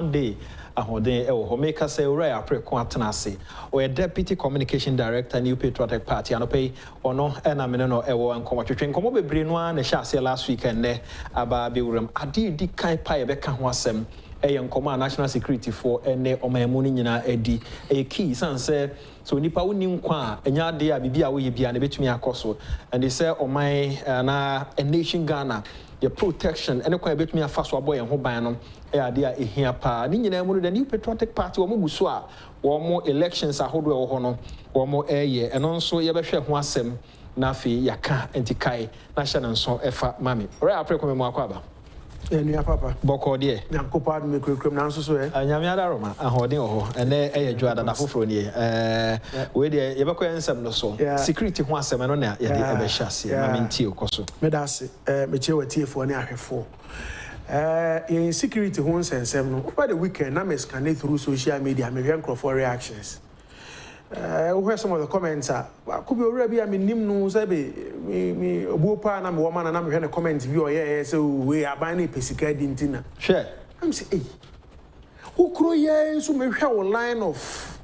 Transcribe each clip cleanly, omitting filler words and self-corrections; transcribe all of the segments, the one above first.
day ahoden e wo make say ora Preko atenase or a deputy communication director new patriotic party anope ono na me no e wo nkomo twetwe nkomo bebre no na sha ase last week ne aba be wuram ade di kan pa ye be ka ho asem e ye nkomo national security for ene omamu ni nyina edi e key sanse so nipa woni nkwa enya ade a bibia wo ye bia na betumi akoso and they say oman na a nation Ghana the protection and kwa betumi afa so aboy ho ban no e ade a ehia pa ni nyina mu the new patriotic party wo mu so a wo mo elections ahodo e wo ho no wo mo eye eno nso ye behwe ho asem na afi yaka entikai na hye nso efa mami ora Preko me mu akwaba enia papa boko de nyankopad me kwekrem na nso so anyame adaroma ahoden ho ene eye dwada na foforo ni we de ye beko ensem no so security ho asem no na ye de e be hyase mami ntie okoso me da se me che watiefo ne ahwefo in security ho nsensem no over the weekend na me scan through social media me hwe for reactions we heard some of the comments could be already I mean nim no say be me obupa na me woman na me hwe na comment bi oye say we abani pesika dintina sure I'm say eh who kro ye so me hwe line of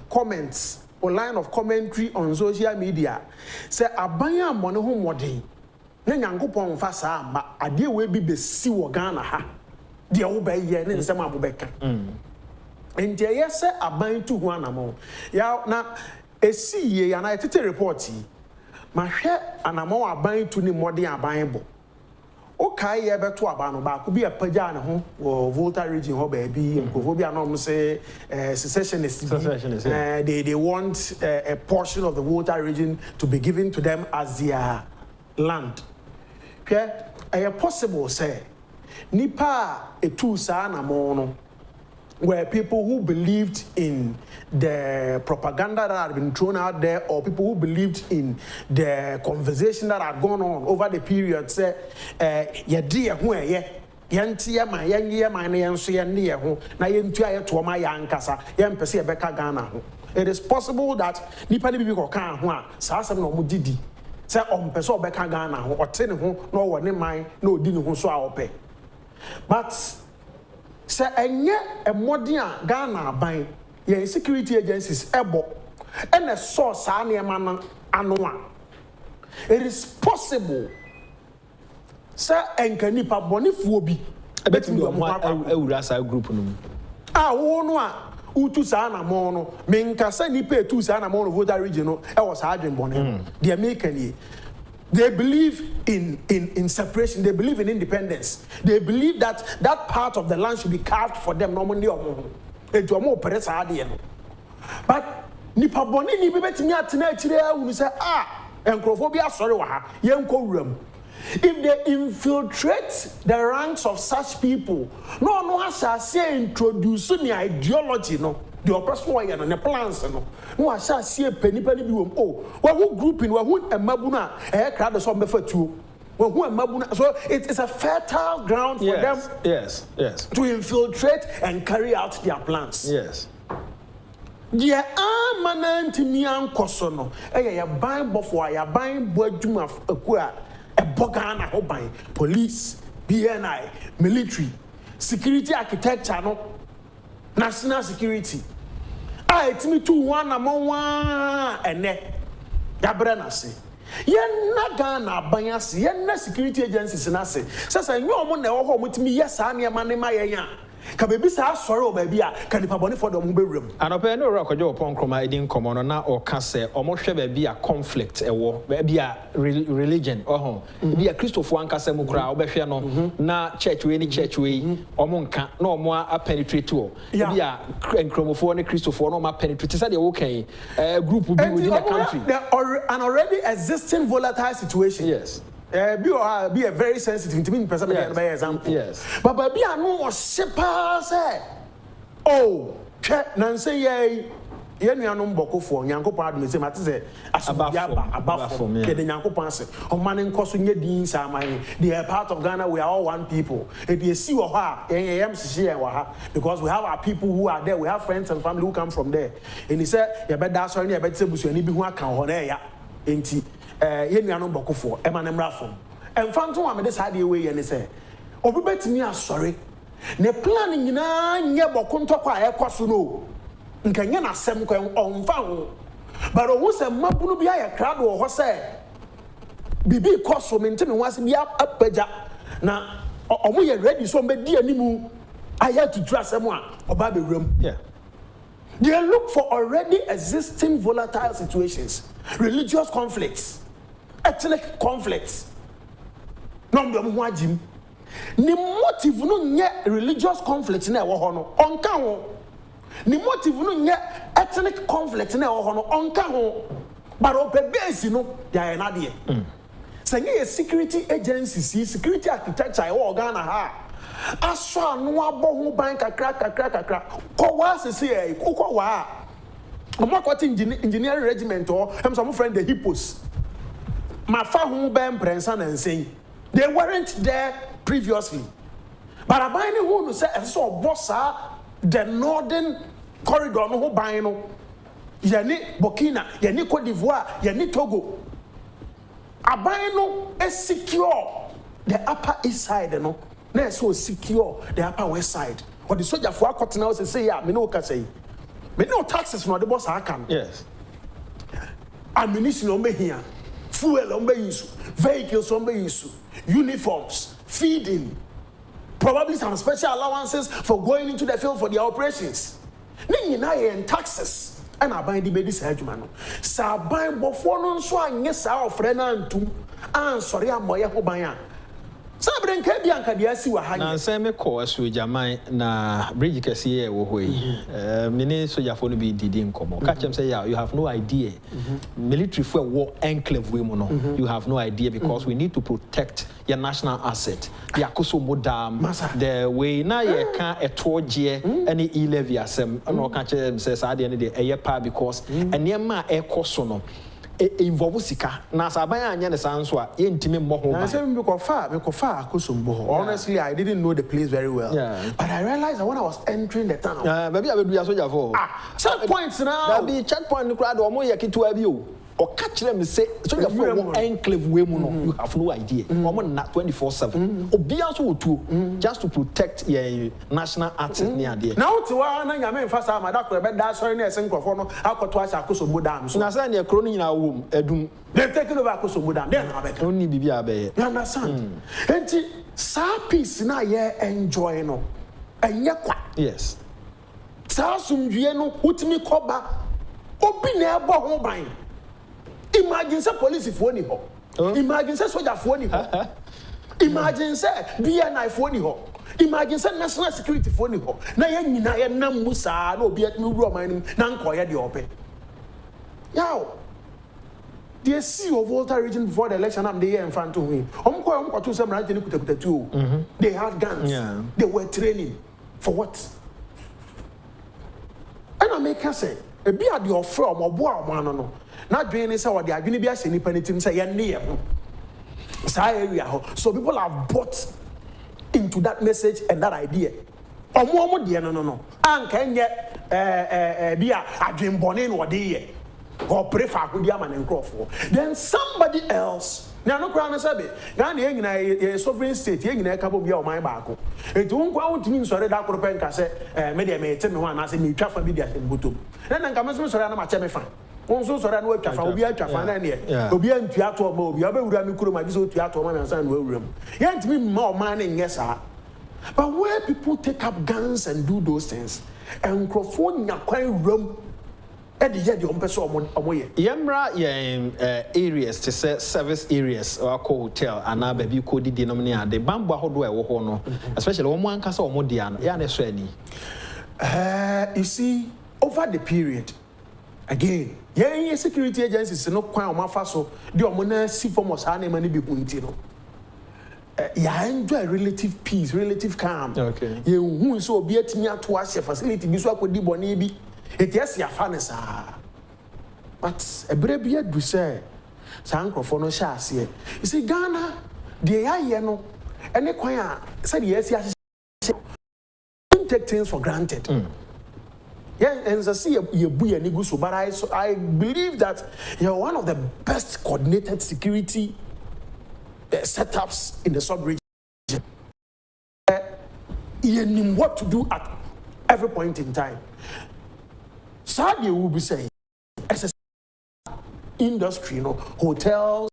comments or line of commentary on social media say aban amone ho modern na nyankopon fa saa ma ade we bi besi wo Ghana ha de wo ba ye ne nsem abobeka and yes, say aban to one amount. Ya na esi ye ya na etete report yi. Ma hwe anamo aban to ni modern aban bo. O kai ye beto aban no ba ko bi apaja ne ho wo Volta region ho ba bi nkofo bi anom say secessionists. They want a portion of the Volta region to be given to them as their land. Hwe possible say nipa etu sa na mo no were people who believed in the propaganda that had been thrown out there, or people who believed in the conversation that had gone on over the period. Say, dear, where ye yantia my young year, my name, so near who, na yentia to my young cassa, yan perceive Becca Ghana. It is possible that Nipani Bico can, Sasa no Mudidi, say on Peso Becca Ghana, or ten who, no one in mine, no dinner who saw pay. But say enye modern Ghana ban ye security agencies ebo and a source anema anoa it is possible say enka nipa bonifuo bi ebetimi do mo awura sa group no wo no a utu sa na mo no menka say nipa etu sa na mo no Volta region no e was adwen bone the American. They believe in separation. They believe in independence. They believe that that part of the land should be carved for them. Normally, but nipa boni ni bibetimi atena akire we say encrophobia sorry wa ha yenko wuram. If they infiltrate the ranks of such people, no has say introduce the ideology no. The oppressor way and the plans no I shall see a penny bi oh who group in who a mabuna crowd some befatu who a mabuna so it is a fertile ground for them yes to infiltrate and carry out their plans. Yes. Yeah, mananti mi ankoso no ya ban bofo ya ban bo adwuma akua e bogana ho ban police BNI military security architecture no national security it's me too one among one and yabre na se ye na Ghana banyase ye na security agencies na se sasa nyo mo na wo ho mutimi yes ane ma ne ma ye ka bebi sa soro baby a ka nipa bone for dem bewrem anope no ora kwaje opon kroma edin komo no na o ka se omo hwe baby a conflict ewo baby a religion bi a Christopher ankasa mu kura obehwe no na church we ni church we omo nka na omo a penetrate o bi a enkromofo ne Christopher no ma penetrate say de wo kan group bi within the country an already existing volatile situation. Yes. Be a very sensitive to me person by example. Yes. But baby I know was say oh nanse ye nuanom bokofo nyankopon adom say mate say abafo ke de nyankopon ase o man nkoso nye din sa man they are part of Ghana. We are all one people. If you see wo ha because we have our people who are there. We have friends and family who come from there. And he said you better sorry you better say busuani bi hu aka ho na ya enti ye nuanom bokofo e man mrafo emfanto wa me de sade we ye ne say obi betimi asori ne planning na nye bokonto kwa ekwaso no nkanye na sem kwa onfa ho but o se mabunu bia ye krado ho se bibi koso mente me wase bia apaja na omo ye ready so mbe di animu aya to trust am a oba be wram. Yeah. They look for already existing volatile situations, religious conflicts, ethnic conflicts. No be omo wajim. Ni motive no nye religious conflict na ewo ho no onka ho. Ni motive no nye ethnic conflict na ewo ho no onka ho. But ope base no ya na de. Say security agencies, security architecture ewo Ghana ha. Aswa no abo ho ban kakra ko wa sese e ko wa omo kwati engineering regiment or some friend the hippos ma fa ho ban prensa na nsen. They weren't there previously, but aban ni hu no say so bossa the northern corridor no ho ban no yani Burkina yani Cote d'Ivoire yani Togo aban no is secure the upper east side no na so secure the upper west side or the soldier for akot na say ya me no ka say me no taxes no the boss akan. Yes. Ammunition on here, fuel on use, vehicles on use, uniforms, feeding, probably some special allowances for going into the field for their operations. Ni na and taxes and aban di be this adwuma no. Sa aban bofo no nso anye sa ofre na ntum an sori amoye ho ban a. Sabre nka bia nka dia si wa ha. Na nse me ko asu jaman na bridge kese ye wo ho yi. Mini soja fo no bi didi nkomo. Ka chem say you have no idea. Military for war enclave we mo no. You have no idea because we need to protect your national asset. The akufo-addo dam, the way na ye kan etoje any e-levy asem. No ka chem say sa de ne eye pa because enema e koso no involve sika na saban anya ne sanso a ye ntimi mmo ho ba. Na say me ko fa akosombo. Honestly, I didn't know the place very well. Yeah. But I realized that when I was entering the town. Baby abedu ya soja for. Checkpoints now. Baby checkpoint ni kura do omo ye kitua bi o. O catch them say soja for one enclave we mu no. You have no idea. Omo na 24/7. Obi also wotu just to protect your national asset ni ade. Now to wa na nyame mfa sa amada ko be da sorry na esen krofo no akoto asha akosombo dam so. Na say na ekro no nyina wom edum. They taking over akosombo dam. Then na abeka. Oni bibia be. You understand? Enti sa peace na ye enjoy no. Enye kwa. Yes. Sa sumdue no utimi koba. Obi na ebo ho ban. Imagine say police for ni ho. Imagine say soldier for ni ho. Imagine say BNI for ni ho. Imagine say national security for ni ho. Na ye nyina ye nam musa na obi atmi wuru oman na nkoye de ope. Yaw. The CEO of Volta region before the election am dey in front of me. Omko to some right ni kutakuta. They had guns. Yeah. They were training for what? And I make her say, e bi ade offer omoboa oman no. Na dwen say what the adwene bi ahye nipa netim say ye ne ye ho. Sa area ho. So people have bought into that message and that idea. Omo de no. Anka enye bia adwen bone no de ye. Or prefer akudi ama ne nkrofo. Then somebody else na no kra na sabe Ghana ye nyina sovereign state ye nyina ka bo bia oman baako. Etu nkwa wotimi nsore da koro penka se me de me teme ho anase me twa fa bi dia sembotom. Na nka me so sore na ma che me fa. Onso sore na watwa fa obi atwa fa na ne obi antua to ma obi abewura mi kuro ma bi so tua to ma me ansa na wawura mu. Ye ntimi ma oman ne nye saa. But where people take up guns and do those things, and microphone nyakwan ram Yemra areas to say service areas or hotel and now baby could denominate the bamboo hodo no, especially one castle or modian, you see, over the period, again, security agencies no quite mafaso, the omona see for most money be puntino. Enjoy relative peace, relative calm. Okay. You so be at me to wash your facility, be so could be. It yes, your fairness, but a brave do say, Sanko for no chance here. You see, Ghana, the no, and the choir said yes, don't take things for granted. Yeah, and I see you be an igusu, but I believe that you're one of the best coordinated security setups in the sub-region. know what to do at every point in time. Sadly, will be saying, as a industry, hotels,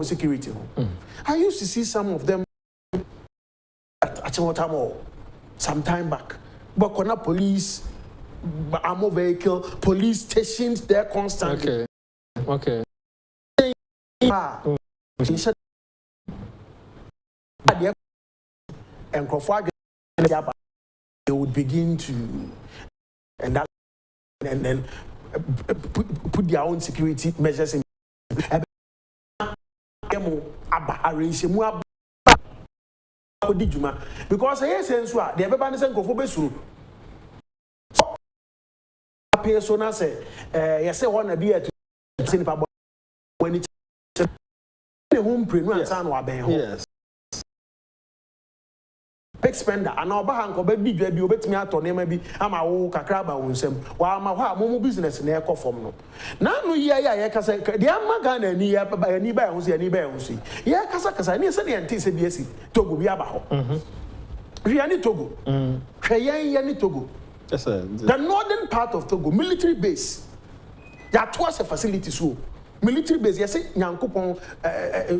security. I used to see some of them at Agyapong some time back. But when police, armor vehicle, police stations there constantly. Okay. And they would begin to and then put their own security measures in. Because I sense what the everybody saying go for besuru. Person say, you say one be at when it's home print yes. Big spender and our bank or baby baby obet me out on maybe I'm a kakraba unsem while my momo business in air form no. Now no ya kasa the amagana ni ya by any by who's any by who's ya kasa ni say the CBS Togo bi aba ho. Riani Togo. Ni Togo. Yes sir. The northern part of Togo military base. There are twice a facility so military base yes nyankopon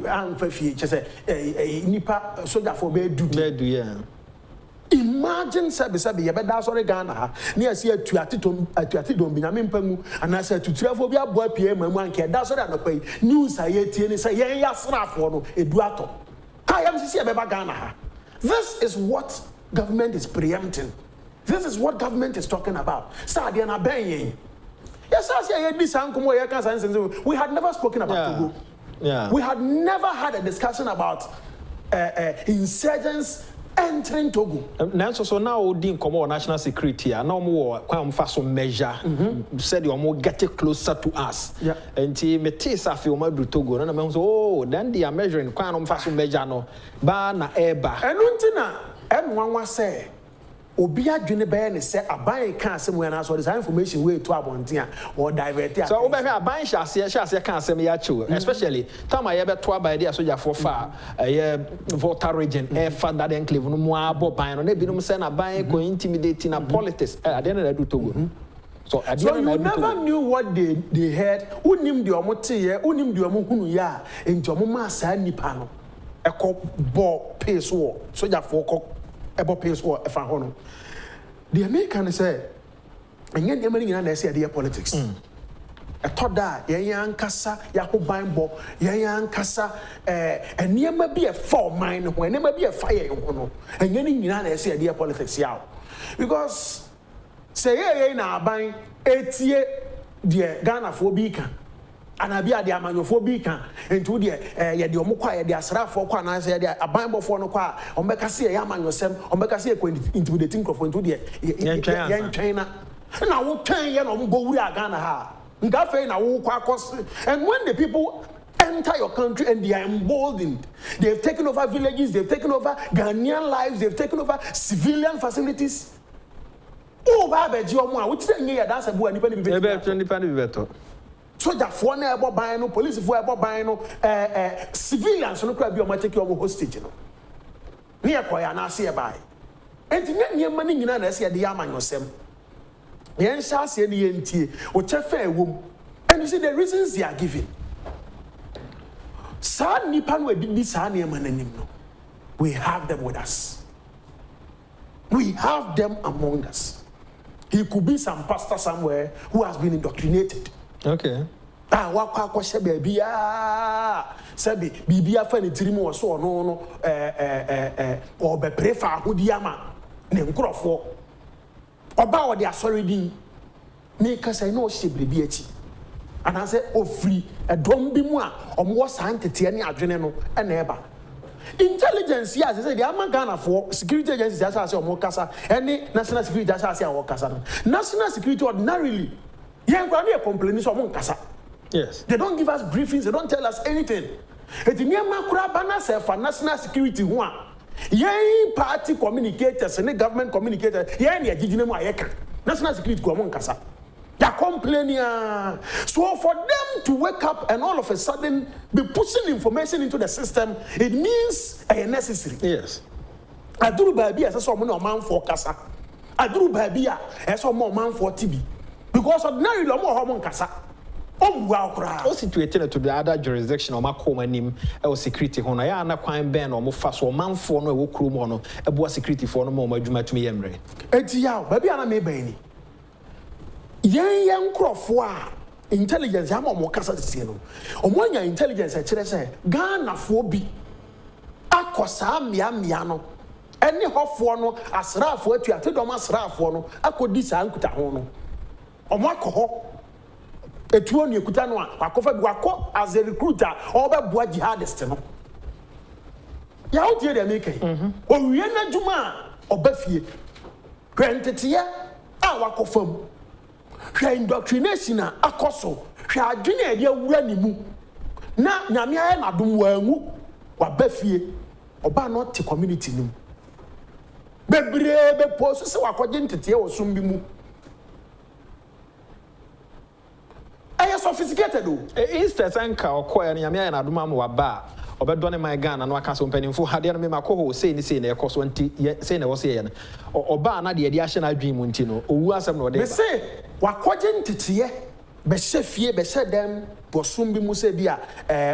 amfafie che say nipa soldier for be do yeah. Imagine sabe ye beda sorry Ghana ha na yesi atuati dom binyame mpamu ana say tuturafo bi abo apie mamu anke da sorry anopai news ayetie ni say yen yasrafo no edu ato I am sisi ye beba Ghana ha. This is what government is preempting. This is what government is talking about. Sadia na ben. Yes, we had never spoken about Togo. Yeah. We had never had a discussion about insurgents entering Togo. So now we come national security. And now we quite measure. Said you more get it closer to us. Yeah. And me taste I feel more Togo. And I'm so then they are measuring quite measure no. Ba na eba. And untina everyone was say. Obia dwene be ne se aban kan asem we na so this information we to abontia or divert it. So obia aban hye kan asem ya chew especially time I be to aban dey soja for far Volta region for that enclave no mo abo ban no na binum se na ban ko intimidate na politics at the end of the Togo. So you never knew what they heard. Unim de omote ye unim de omohunu ya enti omoma sa nipa no ekọ pace war soja for ebo pace war efa hono. The American say and yet the American na say their politics. I thought that yan kasa ya ho ban bo yan kasa eniema bi e for mine ho eniema bi e fire ho no enye ni nyina na say their politics ya because say ye na aban etie de Ghana fo bi kan anabia de amanyofo bi kan entu de ye de omukwa ye de asrafo kwa na say de abanbofo no kwa ombeka se ye amanyosem ombeka se ye intimidating crofo entu de ye China na wo twen ye no mbo wuri Ghana ha ngafe na wo kwa kos. And when the people enter your country and they are emboldened, they've taken over villages, they've taken over Ghanaian lives, they've taken over civilian facilities. Oh baba ji omo a wo tire nye ya da sabu ani pa ni beto soldier for na ebo ban no police for ebo ban no civilians no kra bi o ma take your hostage no ne yakoya na ase e bai enti nye mani nyina na ase e de amanyosem yen sha ase ne yentie o chefa ewom. And you see the reasons they are giving sa nipa no edi sa na emanim no we have them with us, we have them among us. He could be some pastor somewhere who has been indoctrinated. Okay. Wakwa baby sabi bibia fa ne tirimu wo so no or be prefa hodiama ne nkrofo oba wo de asori din me kasa no hyebre bi achi ana se ofri edom bi mu a omwo santete ne adwene no na eba intelligence ya say the Ghana for security agencies as say omo kasa any national security as say omo kasa no national security ordinarily yen kwa na complain so omo kasa. Yes. They don't give us briefings, they don't tell us anything. Eti niema kura bana say for national security ho a yen party communicators and government communicators yen ya gigine mu ayeka national security ko omo kasa They are complaining. So for them to wake up and all of a sudden be pushing information into the system, it means necessary. Yes. I do baby as a man for Kasa. I do baby as a man for TB. Because ordinary law more hormone Kasa. Or situated to the other jurisdiction or Macomanim or security honor, I am quite ben or Mufas or man for no crew a boa security for no more, Majuma to me, Emre. Etia, baby, I may be. Young Crawford, intelligence, I'm more Casa de Sino. Or when your intelligence, I say, Ghana for B. Aquasam Yamiano. Any hot for no, as rough what you are to Thomas Rafono, I could discount Hono. Or Marco. Etuo ni ekuta no a wakofa bi wako as a recruiter or be boa jihadist no ya o tie de make o wie na djuma oba fie kwentete a wakofam hwe indoctrination a akoso hwe adwene e de awura ni mu na nyame aye na dom wangu waba fie oba no te community nim bebre be post se wakoje ntete wo sum bi mu. Sophisticated instance anka okoya na yamia na aduma mo ba obedone my Ghana no aka so mpanimfo hade no me makoho sei ni sei na ekoso nti sei na wo sei ye no oba na de de ahye na adwin mu nti no owu asem no de ba me say wakoje ntetiye be hye be hye dem bosum bi mu se bi a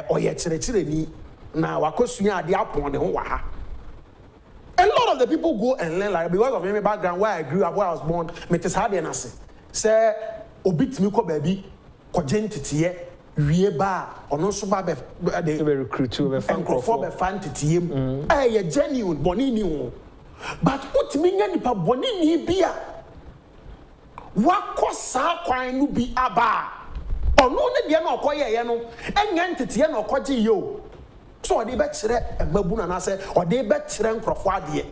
oye kirekire ni na wakosua ade apon de ho wa ha. A lot of the people go and learn like because of my background where I grew up, where I was born, me tis hard and say obitimi ko baby kogentitiye wie ba ono so ba be recruit be fan for be fan titiem eh genuine bonini wo but utimi nya nipa bonini bia wakosa kwan no bi aba ono ne de na okoye ye no enya ntitiye na okoje yo so ode be kire mabu na se ode be kire nkrofo ade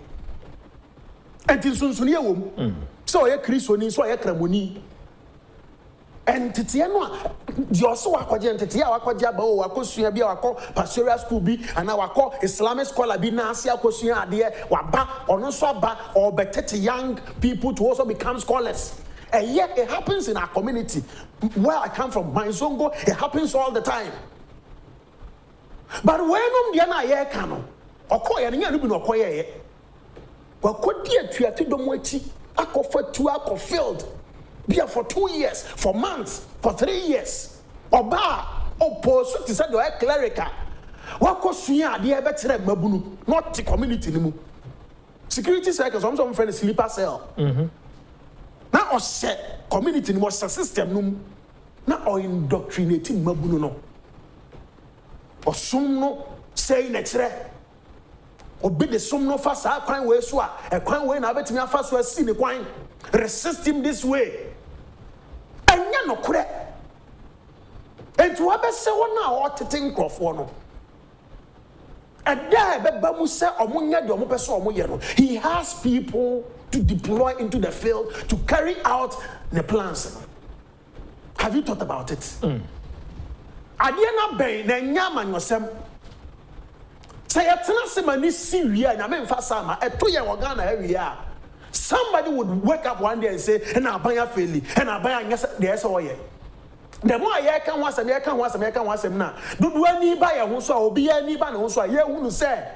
enti sunsun ye wom so ye kristoni so ye kramoni entity no your so wakoje entity ya wakoje aba o wakosua bia wako pastoral school bi ana wako Islamic scholar bi na ase akosua ade waba ono so aba or betete young people to also become scholars. And yet it happens in our community where I come from, my zongo, it happens all the time. But when dia na ye ka no okoye nya no bi no okoye ye wakodi atuate domo achi akofa tu akofilled there for 2 years, for months, for 3 years. Oba opposed to say the clerical. What cost you are the better mabunu, not the community anymore. Security circles, some friend sleeper cell. Now or set community was a system now or indoctrinating mabunu no. Or some no say next obi the some no fast a kwan we so a kwan we na betimi afa so asi ne kwan resist him this way. Anya no kure entu abese wona a otete nkrofo no eda be ba mu se omunya de omopese omoye no he has people to deploy into the field to carry out the plans. Have you thought about it? Ade na ben na nyama nyosem say etena se mani siwia na me mfa sama eto ye Ghana area. Somebody would wake up one day and say, and I buy a fairly, and I buy a yes, there's all ye. The more I can once and I can once and I can once and now. Do any buy a whoso or be any ban whoso ye who say.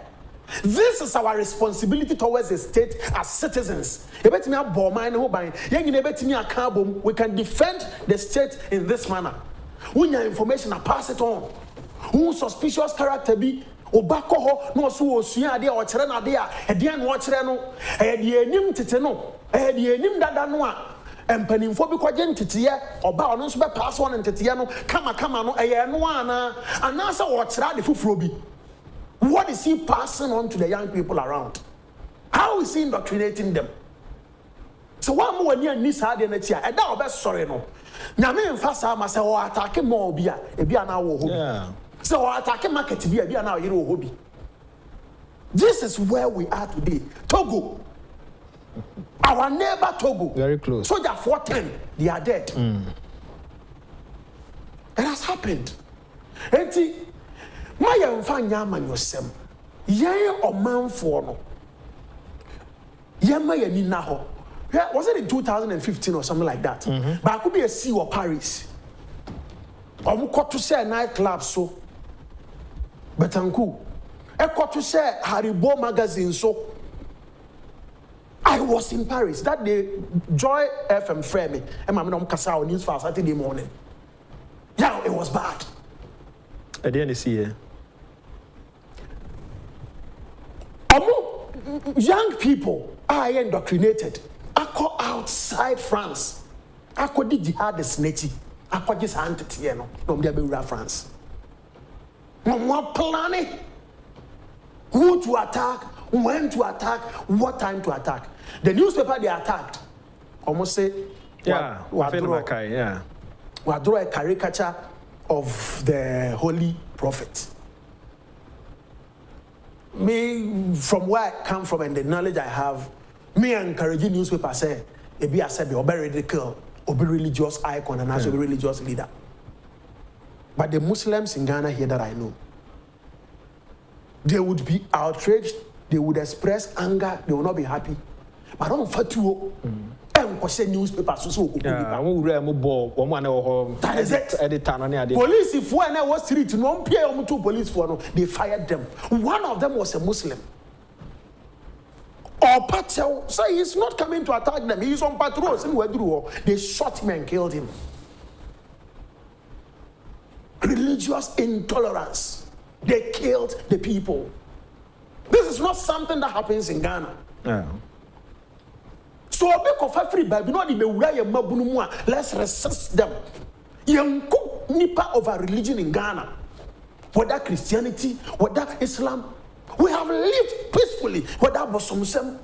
This is our responsibility towards the state as citizens. You bet me a bomb mine who buy, young bet me a carbon, we can defend the state in this manner. When your information I pass it on. Who suspicious character be obako ho no so osua ade o kire na ade a ede an wo kire no e de enim tete no e de enim dada no a empanimfo bi kwaje ntete oba ono so be pass on ntete no kama no e no ana sa wo kire ade fufuro bi. What is he passing on to the young people around? How is he indoctrinating them? So one more near nis had in a chair and now best sorry no nyame mfa sa ma se wo attack mo bi a e bi ana wo ho. So attack market be now you hobby. This is where we are today. Togo. Our neighbor Togo. Very close. Soldier 410, they are dead. It has happened. Enti my yamfa man yosem. Ye o man for no. Ye ma ye ni na ho. Yeah, was it in 2015 or something like that? But I could be a sea or Paris. I'm got to say a nightclub so. But Anku, I got to say Haribo magazine so. I was in Paris that day. Joy FM framed me, and my mom Kasao news for Saturday morning. Yeah, it was bad. I didn't see it. Young people are indoctrinated. I go outside France. I go di jihadist neti. I go just anti-tieno. No, me be France. No more planning. Who to attack? When to attack? What time to attack? The newspaper they attacked. Almost say, we draw a caricature of the holy prophet. Me, from where I come from and the knowledge I have, me encouraging newspaper say, it be a said, or be radical, or be religious icon, and also be religious leader. But the Muslims in Ghana here that I know, they would be outraged, they would express anger, they will not be happy. But I don't fatuo. Newspaper so that is it. Police if when I was street no pay two police for no they fired them. One of them was a Muslim. Or Patel, so he's not coming to attack them. He's on patrols in Wedru. They shot him and killed him. Religious intolerance. They killed the people. This is not something that happens in Ghana. Yeah. So a bit of free Bible, not the way let's resist them. Young nipa of our religion in Ghana, whether Christianity, whether Islam, we have lived peacefully. Whether Abosomsum,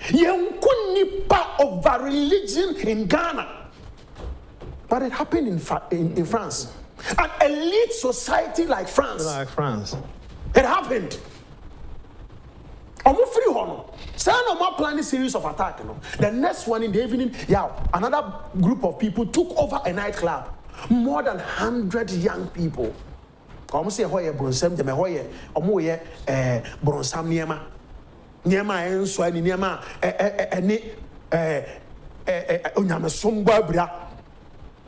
young nipa of our religion in Ghana. But it happened in France, an elite society like France. It happened. Free honor. Say no more planning series of attack. You know. The next one in the evening, another group of people took over a nightclub. More than 100 young people. Come say hoye bronsam dem hoye omo ye bronsam niema. Niema enso ani niema onyamesomba bra.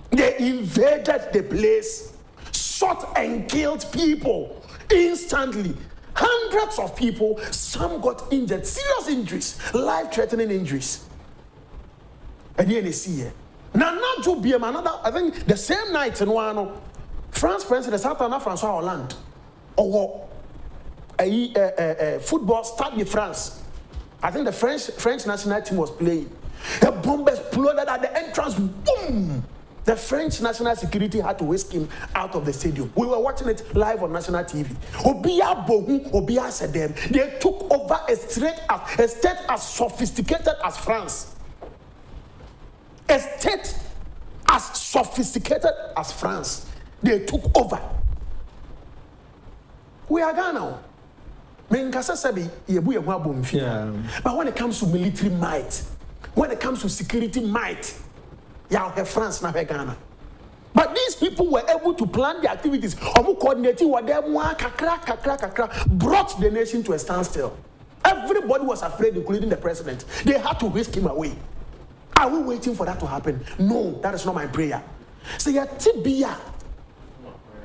They invaded the place, shot and killed people instantly. Hundreds of people, some got injured, serious injuries, life-threatening injuries. And here they see here. Now, not to be another, I think the same night in one, France President, Santana François Hollande, or football start with France. I think the French national team was playing. A bomb exploded at the entrance, boom! The French national security had to whisk him out of the stadium. We were watching it live on national TV. Obia Bohu, Obia Sedem, they took over a state as sophisticated as France. A state as sophisticated as France. They took over. We are Ghana. But when it comes to military might, when it comes to security might, have France na Ghana. But these people were able to plan the activities. Coordinating what they brought the nation to a standstill. Everybody was afraid, including the president. They had to whisk him away. Are we waiting for that to happen? No, that is not my prayer. So tibia.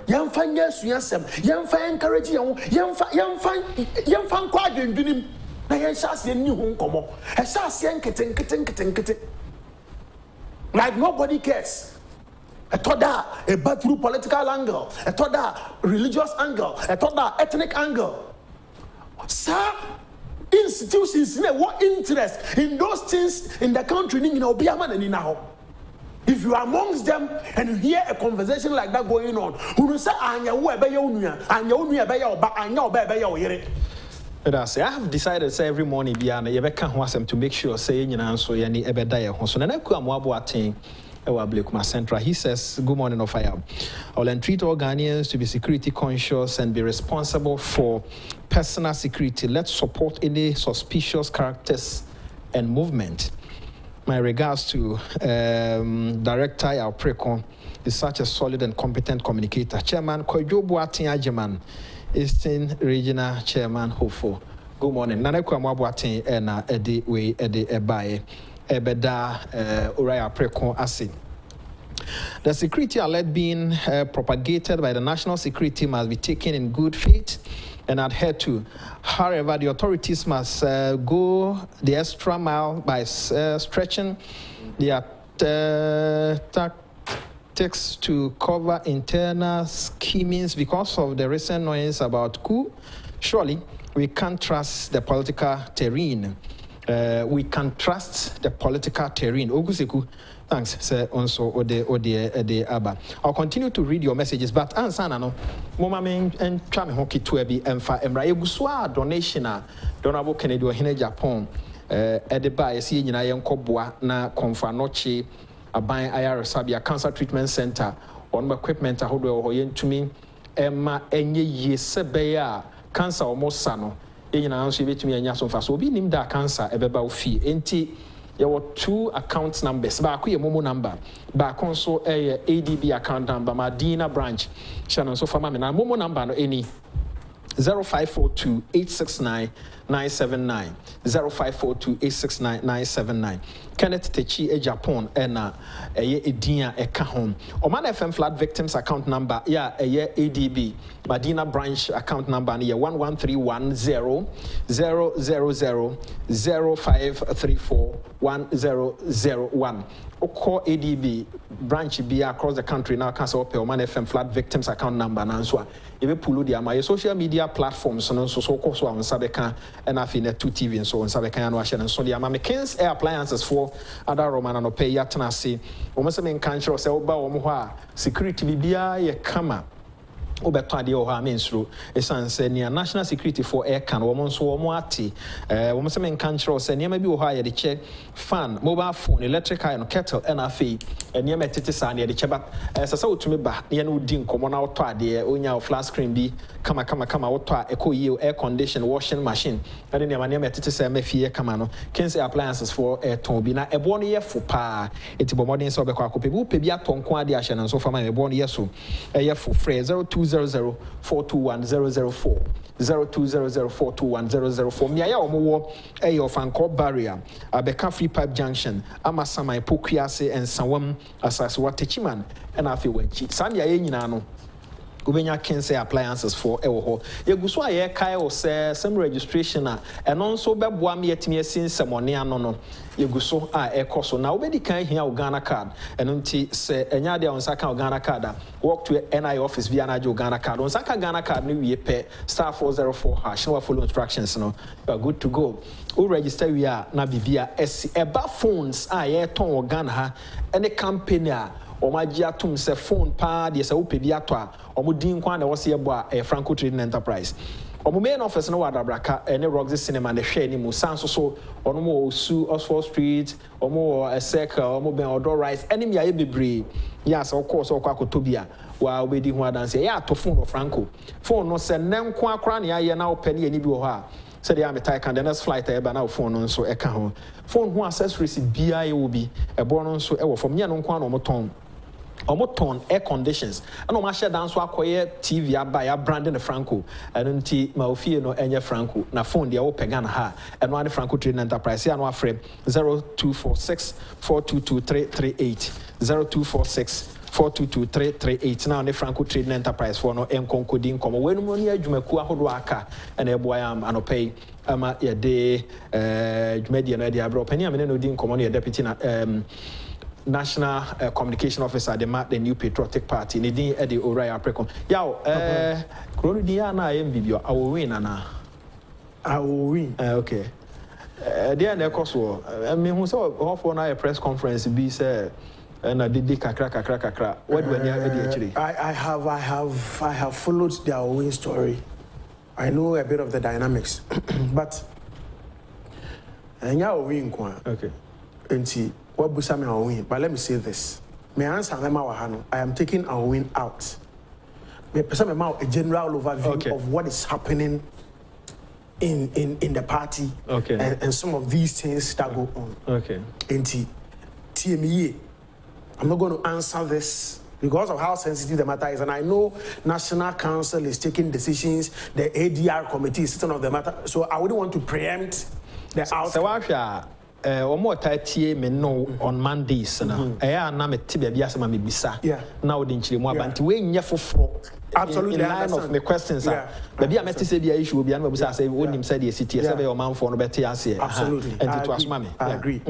Yamfa yes yasem. Yamfa encourage yamfa kwadwen dwinim. Na yenhyase ni ho nkomo. Ehyase nketen. Like nobody cares. I thought that a through political angle, I thought that religious angle, I thought that ethnic angle. Sir, institutions what interest in those things in the country if you are amongst them and you hear a conversation like that going on, who say I have decided say every morning to make sure say so Central. He says, good morning, Ofaya. I will entreat all Ghanaians to be security conscious and be responsible for personal security. Let's support any suspicious characters and movement. My regards to Director Preko. Is such a solid and competent communicator. Chairman Kojo Boatin Agyapong, Eastern Regional Chairman, hopeful. Good morning. Nana Kwamwabuatin and Eddie we Eddie Ebaye Ebeda Uraya Preko Asi. The security alert being propagated by the national security must be taken in good faith and adhered to. However, the authorities must go the extra mile by stretching their tactics to cover internal schemings because of the recent noise about coup. Surely, we can't trust the political terrain. We can trust the political terrain. Oguseku, thanks, sir. Also, Ode Abba. I'll continue to read your messages, but ansana no. Mama men and chame hoki to ebi emfa emra. Eguswa donation a Donabo Kennedy or Agyapong. Edeba esi nyina yenkobua na konfa noche aban IR Sabia Cancer Treatment Center on equipment ahodo ho yentumi emma enye yesebe ya cancer almost sano. Nyina nso yebetumi anya so mfa so obi nim da cancer ebeba ofi enti there were 2 account numbers ba ko ye momo number ba ko nso ADB account number Madina branch channel so fama me na momo number no eni 0542-869-979 0542-869-979 Kenneth Techi Agyapong ena Edinia eka home Oman FM flood victims account number ADB Madina branch account number ye 1131-000-0534-1001 Oko ADB branch be across the country now can say Oman FM flood victims account number nanswa ebe pull the my social media platforms so so on Sabeka and Afine 2 TV and so on Sabeka and Washan so the Americans air appliances for other Roman and pay yatanasi almost a main country or say oba security bibia ye kama obeto ade o ha mensro esan se nia national security for air can wo monso wo ati wo se men kan kire se nia ma bi wo ha ye de che fan mobile phone electric iron kettle and afi nia metete sa nia de che ba sasa otumi ba nia no di nkomo na oto ade onya flat screen bi kama oto a ekoyi air condition washing machine ade nia metete sa ma fie kama no Kencity appliances for air ton bi na ebo no ye fo pa eti bo modern so be kwa kope bi bi atonko ade ahye na so fa ma ebo no ye so ye fo free 0200-421-004 0200-421-004 Miaya omo of Anchor Barrier Abeka Free Pipe Junction Amasama Pokuase and Sawam Asaswa Techiman and Afi Wenchi Sanya nyina no Ubenya Kencity appliances for ewo yeguso aye kai o se some registration and also beboa me yetimi since money ano no yeguso ekoso na obedi kan hia Ghana card enunti se enya de on saka Ghana card walk to NI office via na Ghana card on saka Ghana card no wie pe *404# no follow instructions no you are good to go o register we are na bibia eba phones ye ton Ghana ha any company Agyapong se phone pa de se opebi ato a omudin kwa na wose yebo a Franco Trading Enterprise main office no wadabraka ene Roxy Cinema ne hwe ni mu sanso so ono mo Osu Oxford Street omo a circle omo ben Unauthorized enemy aye bebre yes of course akotobia wa obedi ho adanse ya to phone of Franco phone no se nenko akra ne aye na opani ani bi ho a said the Amitai can the next flight eba na phone so eka ho phone ho accessories bia ye obi ebo no so ewo from nya no kwa no moton omoton air conditions and o ma share down so akoye TV aba ya branding Franco and nti ma ofie no enye Franco na phone dia wo pega na ha and one Franco Trading Enterprise ya no afre 0246422338 0246422338 now ne Franco Trading Enterprise for no enkonkodi nkomo wenu mo ne adwumaku ahodo aka and eboa ya anopay ama ye de dwumadi na dia bro pani amene no di nkomo no ye deputy na National Communication Officer the New Patriotic Party Nidin Eddie Oraya Preko. Yao Kronu dia na mbibio awo win na awo win okay dia na ekoso me hu so hofo na press conference bi say na didi kakra what do anya Eddie actually I have followed their win story. I know a bit of the dynamics but anya win kwa okay enti what busami our win, but let me say this. My answer I am taking our win out. Me person a general overview of what is happening in the party and some of these things that go on. Okay. TME. I'm not going to answer this because of how sensitive the matter is. And I know National Council is taking decisions, the ADR committee is sitting on the matter, so I wouldn't want to preempt the outcome. One more tie me no on Mondays na na me ti bia asema me bisa na wo de nchire mu aba nti we nye foforo absolutely in line of me questions baby a meti say bia issue obi an mabusa say wonim say the city say be your man for no beti ase absolutely and to asma me I agree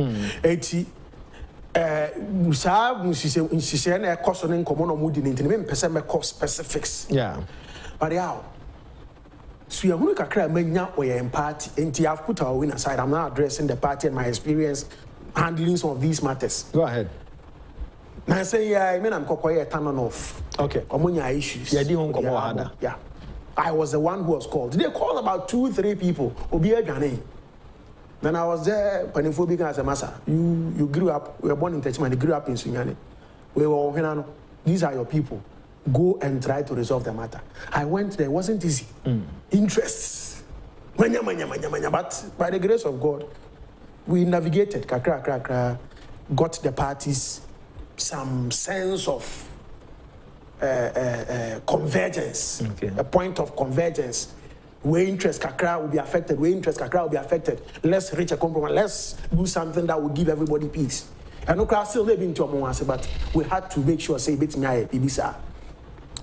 eti musa musise na ekoso ne nkomo no mudi ne ntini me mpese me cost specifics but how so you hunu kakra manya oye party enti I've put our win aside. I'm not addressing the party and my experience handling some of these matters. Go ahead. Now I say I mean I'm kokoye turn off. Okay. Omunya issues. Yeah. I was the one who was called. They called about 2-3 people. Obi adwane. Then I was there panifo as a massa. You grew up, we were born in Techman, you grew up in Sunyani. We were Henano. These are your people. Go and try to resolve the matter. I went there, it wasn't easy. Interests. Manya. But by the grace of God, we navigated, got the parties some sense of convergence, a point of convergence. Where interest kakra will be affected, Let's reach a compromise. Let's do something that will give everybody peace. And no class still living to a but we had to make sure say bit me ibisa.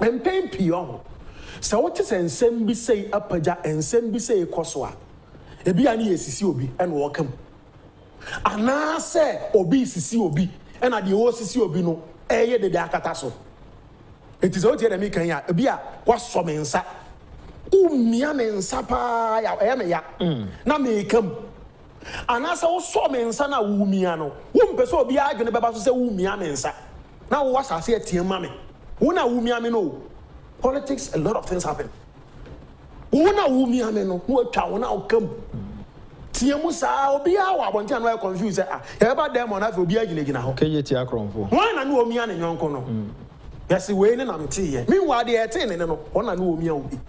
And pain pion. So what is and send be say apaja and send be say koswa. E bi ani esisi obi and welcome. Ana say obi sisi obi and at the o sisi obi no eye de akata so. It is what you make kan ya e bi a waso me nsa. Umia me nsa pa ya me ya. Na me kam. Ana say wo so me nsa na umia no. Wo mpese obi adwene beba so say umia me nsa. Na wo wasase atie ma me. Una wumi no politics, a lot of things happen. Una wumi no no atwa una okam. Tiemu sa obi a wa bonte no confuse eba dem on afi obi agina ho. Kenye ti akromfo. Why na no omi ane nyonko no? Yes we ne na mte ye. Meanwhile the 18 ne no ona no omi obi.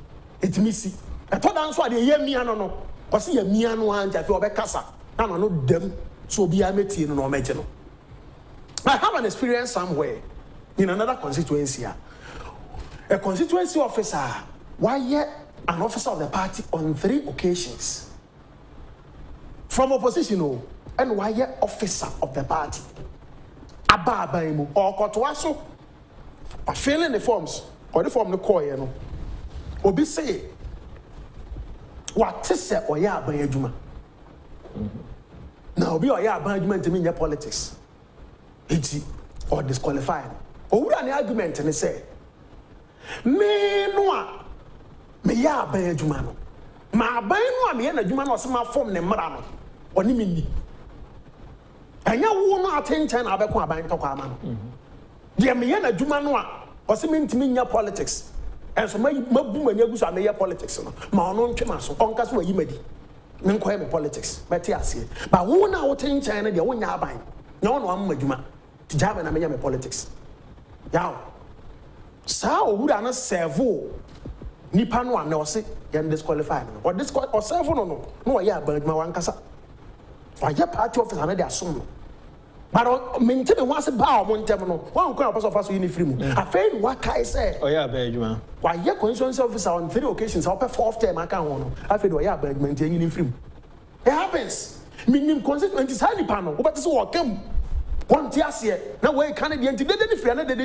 Etimi si. Eto dan so ade ye mia no no. Kwase ye mia no anja fi obekasa. Na no dem so obi a metie no no meje no. I have an experience somewhere in another constituency. A constituency officer, why yet an officer of the party on 3 occasions. From opposition, and why yet officer of the party. Ababaimu or Kotuaso, filling the forms or the form the coy, Obi say, what is it or ya by Juma? Now be or ya by Juma to mean your politics. It's or disqualified. Or would an argument and say, me no, me ya by a Jumano. My by no, me and a Juman or some form the Marano or Nimini. And you will not attend 10 Abaco by Tokamano. Dear me and a Jumano or some to mean your politics. And so my boom and your are your politics. My own Chimaso, Uncas were you made. Nquame politics, but yes, but who now attend China, the one ya buying. No one, Majuma, to jab and I may politics. Now, so would I not serve Nipan one no say yan disqualified or disqualified or serve no yeah but my one casa or your party office another assume but maintain once a bow one terminal one crowd of us uniform I failed what I say oh yeah Benjamin why your constituency officer on 3 occasions I'll pay 4th term I can't want I feel oh yeah but maintain uniform it happens meaning constituency is highly panel but it's what come one tias here now where Canadian today they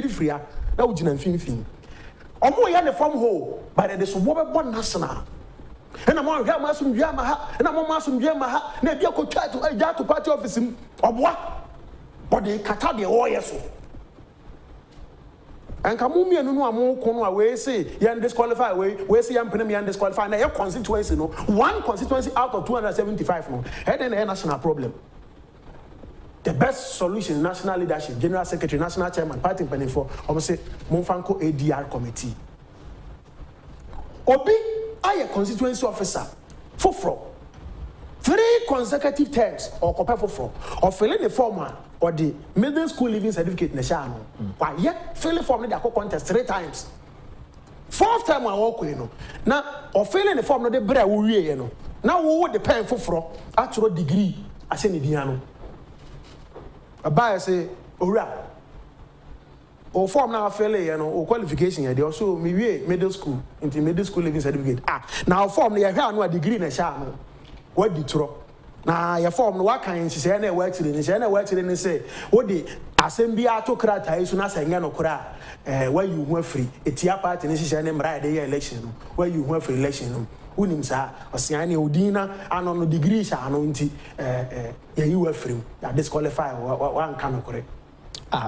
free now would you fin omo ya ne from hole but there is wo be born national and am hwa masum dua ma ha and am masum dua ma ha na bia ko twa to agya to party office m oboa body kata de wo yeso and ka mu mienu no am ko no a we say yan disqualify we say yan penem yan disqualify na your constituency no one constituency out of 275 no head and national problem. The best solution, national leadership, general secretary, national chairman, party planning for almost say Monfanko ADR committee. Obi, I a constituency officer, for 3 consecutive terms or compare for or filling the form or the middle school living certificate in the Shano. Why yet filling form the contest 3 times. 4th time I walk with you. Now or filling the form no the bread we no. Now we would depend for actual degree as any diano. A buyer say, Ora. o form na fail you know o qualification here dey also me wie middle school into middle school living certificate now form na hwe anu a degree na sha no what di tro na your form no wa kan nhye na e wa chire nhye na e wa chire ni say wo di asem bia to krata isu na sanya no kra where you hu free etia party ni nhye na mra dey election no where you hu free election no unim sa osian ne odina ano no degree sha no nti ya you free ya disqualify wa nka no kore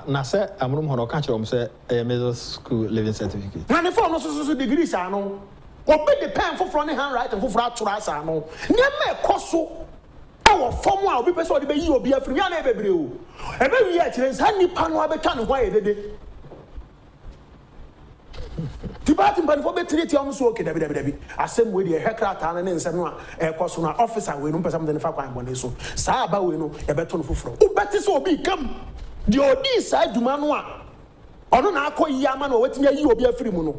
na say amrum hono ka kire say middle school living certificate na ne form no so degree sha no obi the pen for ne handwriting for atura sha no ne me koso our form a obi person dey yi obi afiri ya na ebebre o ebe wi a kire sa nipa no abeka ne ho ayedede tibati mbani fo betire ti amso oke dabi asem we dey hekrata na ne nsem no a ekoso na officer we no person dey fa kwan bone so sa aba we no e beto no foforo o beti so obi kam di odi sa duma no a ono na akoyi ama na wetimi ayi obi afiri mu no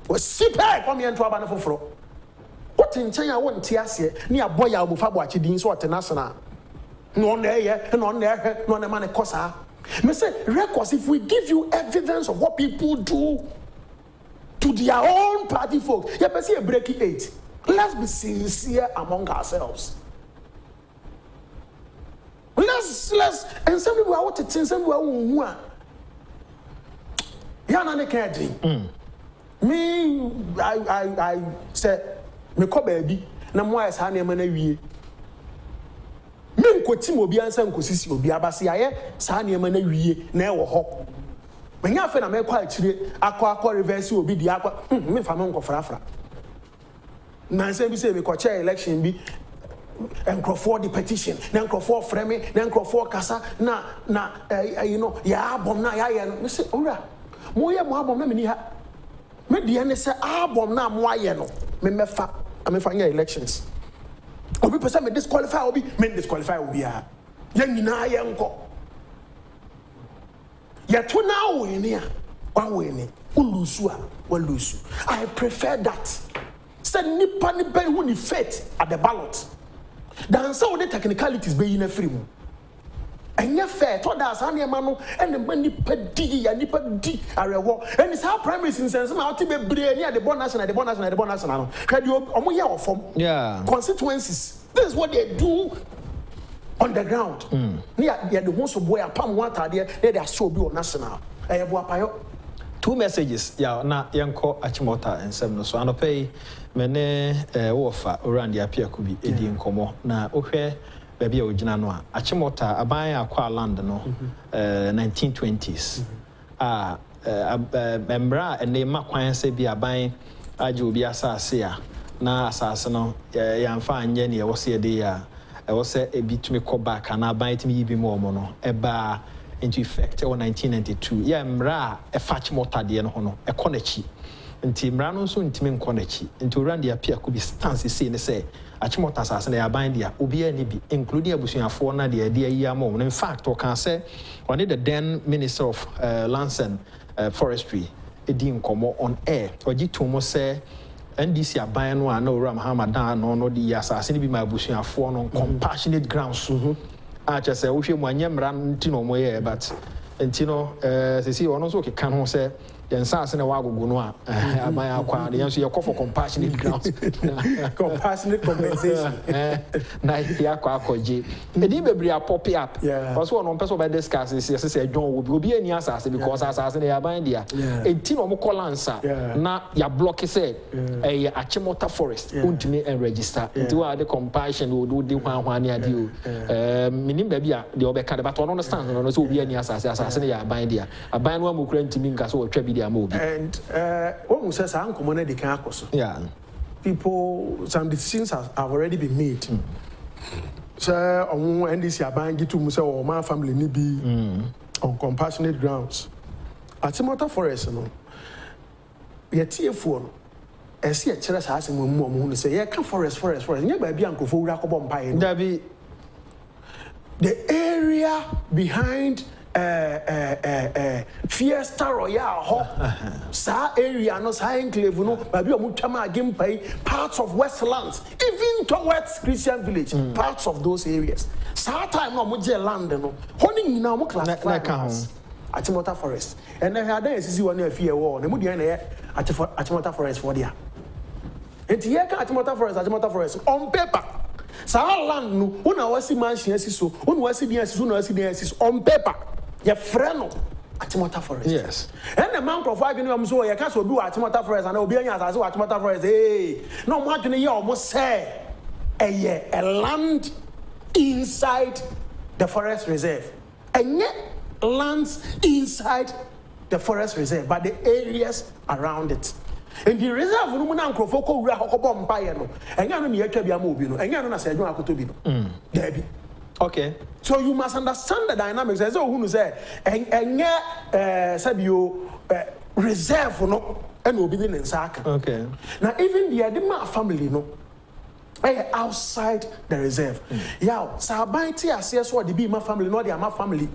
o sipa kom ye nto aba na foforo o tinchen a won ti ase ne aboya obufa bo akidin so international no na ye no na he no na ma ne kosa me say records if we give you evidence of what people do to their own party folks you see a breaking 8 let's be sincere among ourselves let's and some people are what it some people who yana ne can drink me I say me ko baby na mo asa na ema na wie me nkoti mo bi ansa nkosisi obi abase aye sa na ema na wie na e wo ho me nya fe na me kwa akire akwa reverse obi di akwa me fa me nkofrafra na nse bi say me ko chair election bi encrofor the petition na encrofor frame na encrofor kasa na you know ya album na ya no me say ora mo ye mo album na me ni ha me die ne say album na mo aye no me mefa nya elections obi pesa me disqualify obi me disqualify obi a ya nyina ye nko ya to na we ni a wa we ni ulusu a wa lusu I prefer that say nipa ni be hu ni faith at the ballot dan say the technicalities be yin free mu enya fair to da sa na no ene ma nipa di arewo eni sa primaries in sense ma oti bebre ni at the born national no hwede omo ye ofom constituencies this is what they do on the ground ni ya the whole so boy apam one atade they show be on national bo apayo two messages na yenko achimota ensem no so anopei mene wofa orandi apia kubi edi nkomo na ohwe baby ogina no a achimota aban akwa land no 1920s membra ene makwan se bi aban aje obi asase a na asase no yamfa anye ne wo se de ya wo se ebi tumi ko back na aban tumi yibi mo no eba into effect in 1992 membra e fachimota de no ho no e konachi nti mra no so ntimi nkonachi nti orandi apia kubi stance se ne se achimota asase na yaban dia obi ani bi including abusuafo na de ade ayi amom. In fact o kan say one the then minister of lands and forestry edi nkomo on air ogi tomo say NDC aban no ana ora Muhammadan no di asase ni bi ma abusuafo no compassionate grounds a che say wo hwe mu anyemra nti no mo ye but nti no sesi ono so ke kan ho say yensa na wagogo no a aban akwa de yenso ye call for compassionate grounds compassionate compensation na ya kwa akoje edi bebri a pop up also no person by discuss say say John obi ani asase because asase na yaban dia enti no mo call answer na ya block say Achimota forest untimi and register enti wa the compassion wo de hwan ne ade o minim ba bia de obeka de but on understand no so obi ani asase na yaban dia aban no amukura ntimi nka so otwa bi and when we say Sankomo na dey kan akoso people some decisions have already been made so on NDC abangi to say o man family ni bi on compassionate grounds Achimota forest no ye tiefo no ese ye kire sa asem mu mu no say ye ka forest nya ba bia nkofo wura kobo mpae Dabi the area behind Fiesta Royale ho sa area no sa enclave no ba bi o mutwama agimpai parts of Westlands even towards Christian Village parts of those areas sa time no mo je land no ho ni nyina mo classify Achimota Forest. And then had see one near fear war, the Moody and Achimota Forest for there. And here can Achimota Forest on paper. Sahalan, who now was the mansion, so who was the yes, who knows the yes on paper. Your friend. Achimota Forest. Yes. And the amount of five million so you can't do Achimota Forest and Obian as Achimota Forest. Hey, no more than a year almost say a land inside the forest reserve. And yet lands inside the forest reserve, but the areas around it. And the reserve no man crofoko we hokobom paye no. Enya no me yatwa bia ma obi no. Enya no na se adwon akotobi no. Debi. Okay. So you must understand the dynamics. As who say reserve no and will be in Saka. Okay. Now even the Adima family no outside the reserve. Yeah, so Sabaiti assess what the be my family, not the my family.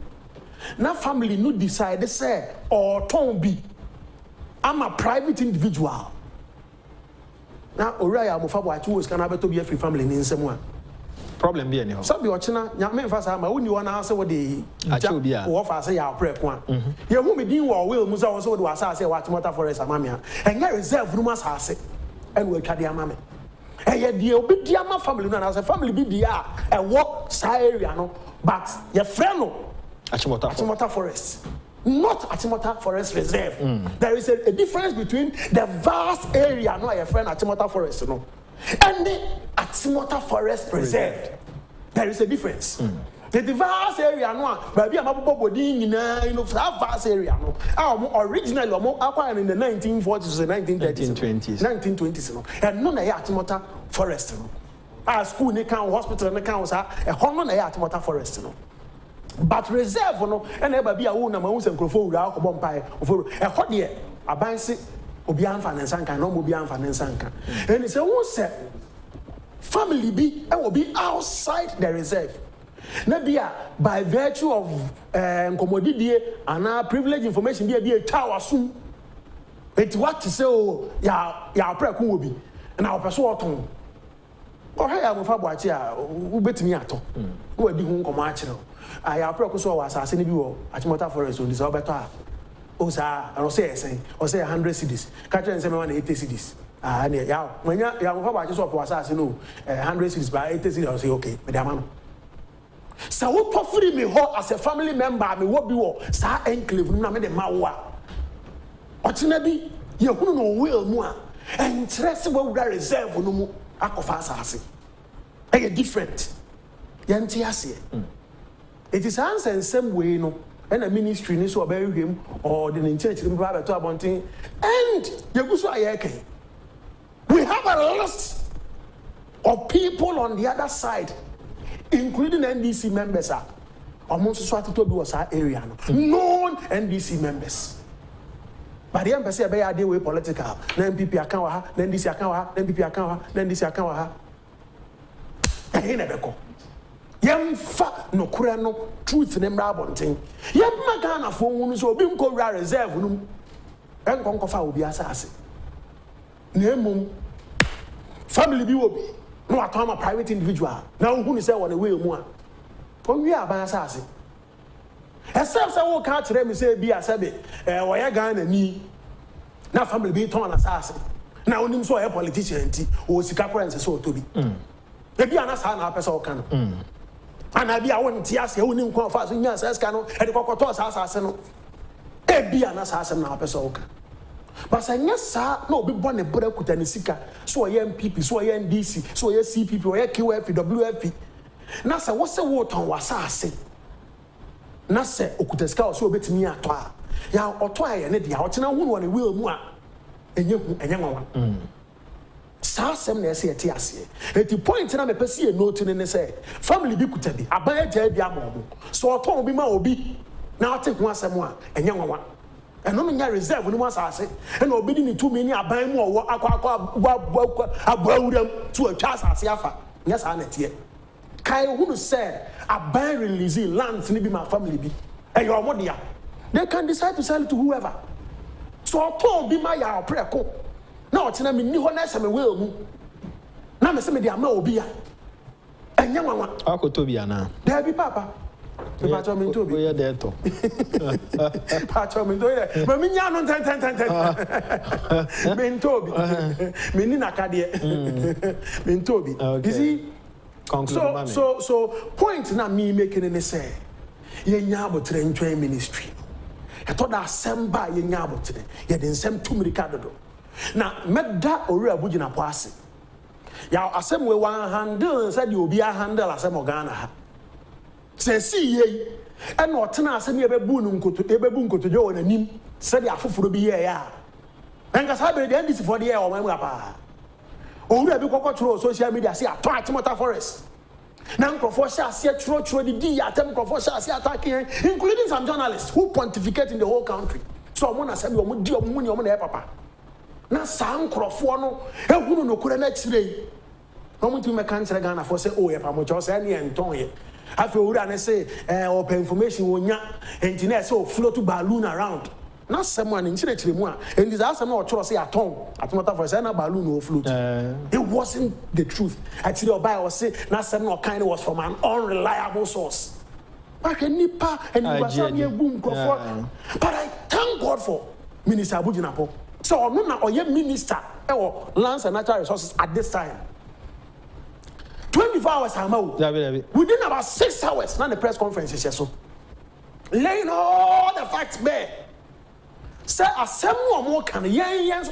Now family no decide say or ton be. I'm a private individual. Now Oraya Mufabo was can have to be a free family in someone. Problem be anyhow. Some be watching now. Me first time. I wouldn't want to answer what the offer say. Our Preko. You who me doing what will Musa also do as I say what Achimota Forest amamia. And get reserve room as I say. And we carry amame. And yet the obedient family now as a family be there and walk side area no. But your friend no. Achimota Forest. Not Achimota Forest Reserve. There is a difference between the vast area no your friend Achimota Forest no. And the Achimota Forest Reserve. There is a difference. The vast area, no, but I'm that vast area, no. Originally, acquired in the 1940s and 1930s, 1920s, no. And none of Achimota Forest, no. Our school, they can't hospital, they can't a hormone Achimota Forest, no. But reserve, no, and never be a woman, my own crofo, a hot year, a bansi. Obian Fanensanka, no Obian Fanensanka. And it's a one set family be and will be outside the reserve. Nabia by virtue of commodity and our privileged information be a tower soon. It's what to say, oh, ya Preko will be, and our person. Or hey, I'm a fabuatia, who bet me at all. Who are the home commercial. I have Preko so was assassin you at Achimota Forest on this Alberta. Osa, I say 100 cities. Catcher and 780 cities. And yeah, when you have about yourself was as you know, 100 cities by 80 cities, I'll say, okay, madam. So what prefer me as a family member, me what be war, Sir Enclave, no made a mawa. Otinabi, you no will more. And interest what would I reserve no more. Akufo-addo. Are different? Yantiasi. It is answer in some way, no. And a ministry needs to bury him or the church to have a bunting. And we have a list of people on the other side, including NDC members. Almost started to do our area. Non NDC members. But the embassy are deal with political. Then NPP account, then NDC account, then NPP account, then NDC account. Yemfa no kura no truth ne mra bonten yemma Ghana fo wonu so obi nko wura reserve no enko fa obi asase na emum family bi obi no atoma private individual na hu ni say won we mu a onwi aban asase except say wo ka kire mi say bi asabe wo ya Ghana ni na family bi ton asase na onim so o politician ti o sika currency so otobi e bi anasa na apesa o kan and I be a one tears, you wouldn't come fast in your cano, and the cocotos assassin. A be an assassin now, Pesoka. But I yes, sir, no be born a Preko and Sika, so I am PP, so I am DC, so I see people, I QF, WFP. Nasa, what's the water on Wasasi? Nasa, Okuteska, so bet me at toi. Ya or try and the out, and I won't want to will more. And young one. Sassem ne say tiase. At the point na me pese e note ne say family bi kutabi aban agya bi amom. So oton bi ma obi na ate ho asem a enye nwanwa. Eno me nya reserve no asase. And obi di ni tumi ni aban mu owo akwa abawuram to atwa asase afa. Yes na tie. Kai who say aban release lands ni bi ma family bi. E your omodia. They can decide to sell it to whoever. So oton bi ma ya Preko. Now, it's not me. Ni hona se me will mu. Na me se me di ama obi ya. Enya nwanwa. Akotobi ana. There be papa. Pacho Mintobi. We are there too. Pacho Mintobi. Maminya no ten. Mintobi. Menina kadie. Mintobi. You see? So point na me making in say. Ye nyabo tre ministry. I thought that semba ye nyabo tre. Ye den sem 2 mirikado. Na medda ori abugina poase. Ya asem we 100 said you be a handle asem Ghana ha. Say see ye and no tena asem ye bebu nkoto ebebu nkoto jo nanim said ya foforo bi ye ya. Enga sabe the NDC for the year o man pa. Owura bi kokotro social media say attack Motor Forest. Now Microphone say true the D attack Microphone say attacking including some journalists who pontificate in the whole country. So one asem you mo di omo ni omo na papa. Na san krofo no ehunu no kure na chire no mutu me kan chire Ghana for say oh ye pamocho say na enton ye afi owura na say open information wonya engineer say o float to balloon around na someone in chire mu a and this asem na o choro say aton atomata for say na balloon o float it wasn't the truth actually obai o say na asem na kind was from an unreliable source back nipa and wasam ye boom krofo but I thank God for Minister Abujinapo. So no na oye minister lands and natural resources at this time. 24 hours within about 6 hours, now the press conference is so laying all the facts bare. Say assemble more can diffuse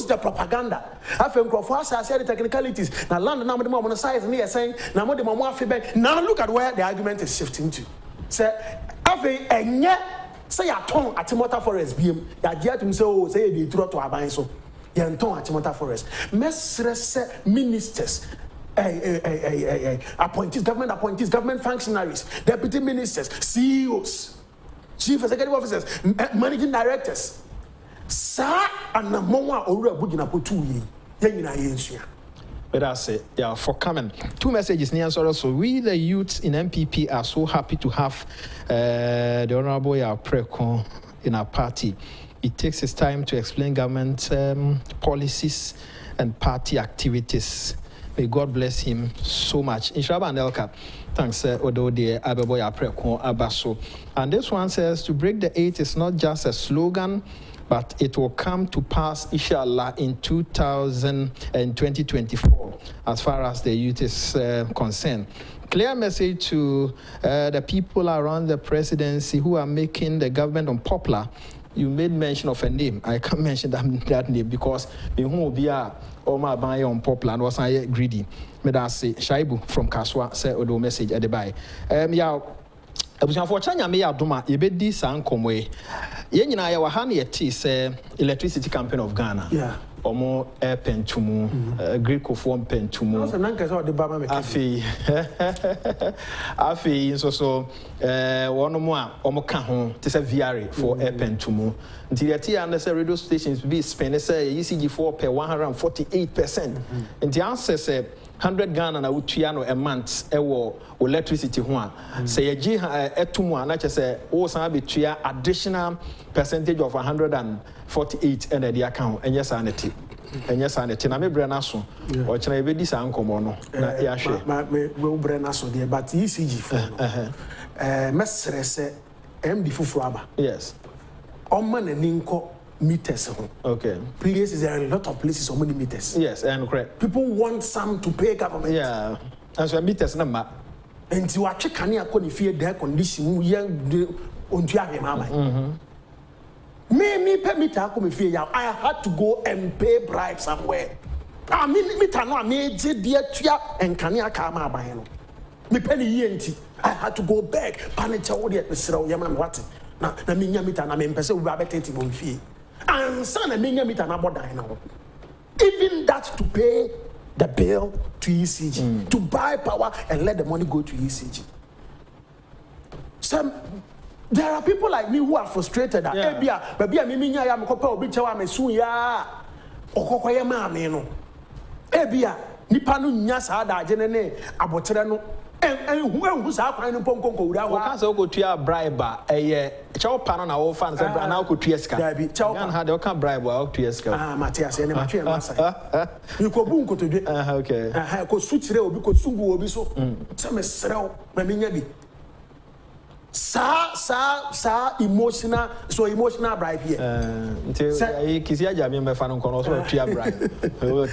the propaganda. I think I said the technicalities. Now land now the on size and saying now more the more feedback. Now look at where the argument is shifting to. Say I think say ya ton at Motor Forest BM ya dia tum say oh say dey throw to aban so ya ton at Motor Forest mesrese ministers appointees government functionaries deputy ministers CEOs chief executive officers managing directors sa anamwa owura bugina potu yi ya nyina ye nsua. But I say, yeah, for coming. 2 messages near so we the youths in MPP are so happy to have the Honorable Preko in our party. It takes his time to explain government policies and party activities. May God bless him so much. Inshallah and Elka. Thanks, Odo de Abeboya Preko Abaso. And this one says to break the 8 is not just a slogan, but it will come to pass, inshallah, in 2024, as far as the youth is concerned. Clear message to the people around the presidency who are making the government unpopular. You made mention of a name. I can't mention that name because who will be Oma Banya unpopular and was I greedy. But I say Shaibu from Kaswa said Odo message at the buy. For China, me adoma yebedi san komwe. Ye nyina ya wahane yeti se electricity campaign of Ghana. Yeah. Omo air pentumu, Greek form pentumu. So nanka so de baba me. Afi so one mo a omo ka ho te se VR for air pentumu. Nti yeti and say radio stations be spend say ECG4 per 148%. Nti answer say 100 Ghana na utuano a month ewo electricity ho a say ye etumu a na che say o san betua additional percentage of 148 and the account enye sanity na me bre na so o kina e be di san komo no na ya hwe me bre na so there but ECG4 mesre se MD fufuru aba yes o man ani nko meters. Okay. Places there are a lot of places so many meters. Yes, and correct. People want some to pay government. Yeah. And so meters number. And you are checking here when you fear their condition, young on mama. Me meter come fear. I had to go and pay bribe somewhere. I mean meter no me dear tia and kania kama by no. Me penny yenti. I had to go back. Panicha odi at the srow yaman what. Na minya meter na me pese we abetenti bon fee. And son and meter now. Even that to pay the bill to ECG, to buy power and let the money go to ECG. There are people like me who are frustrated that baby I mean ya me kopa obi chewa me sun ya okokoye ma me no ebia nipa no nya sa da agene ne abotere no who sa kwan no ponkonko wura wa ka so ko tua bribe chow pano na wo fan say na ko tua ska da bi chow pan ha de ka bribe wa tua ska Matias ene ma twa masa you ko bu nkotodwe okay ko suchire obi ko sungu obi so se me serew ma menya bi sa emotional bribe here. Until Kisi Agyapong be fan kono so tua bribe.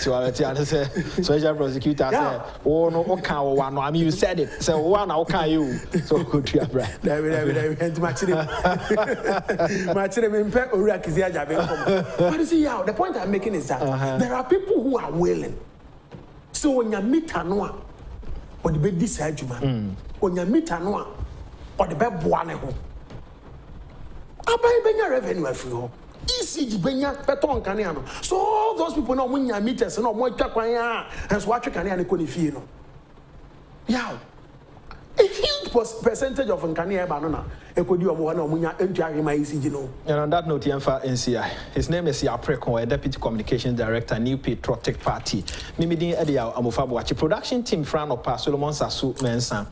To and say special prosecutor say, "Oh no, okay, one no, I mean you said it. So one okay you." So go tua bribe. David match me pay ora Kisi Agyapong. But you see how the point I'm making is that there are people who are willing. So when you meet Anoa, or the bed this adjuma, when you meet Anoa, or the bed boane home. I buy Benya revenue free home. Easy Benya Peton Caniano. So all those people know when you meet us and no more Taquaya and Swatch Canian Conifino. Yeah. A huge percentage of Nkania banana. A could do one of Munya entering my easy, you know. And on that note, NCI. His name is Preko, a deputy communications director, New Patriotic Party. Mimidi Edia Amufabuachi production team Fran or Solomon Sasu Mensa.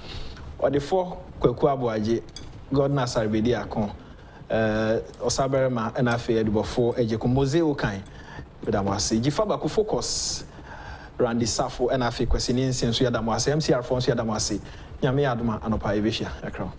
Or the four Kwekuabuaji, God Nasar Bediakon, Osaberma, and Afe Edubofo, Ejeko Moseo Kain, Bedamasi, Jifabaku focus, Randy Safo, and Afe Quesinin, since we had Damasi, MC Alphonse Yadamasi, Yami Aduma, and Opa Evisha, a crown.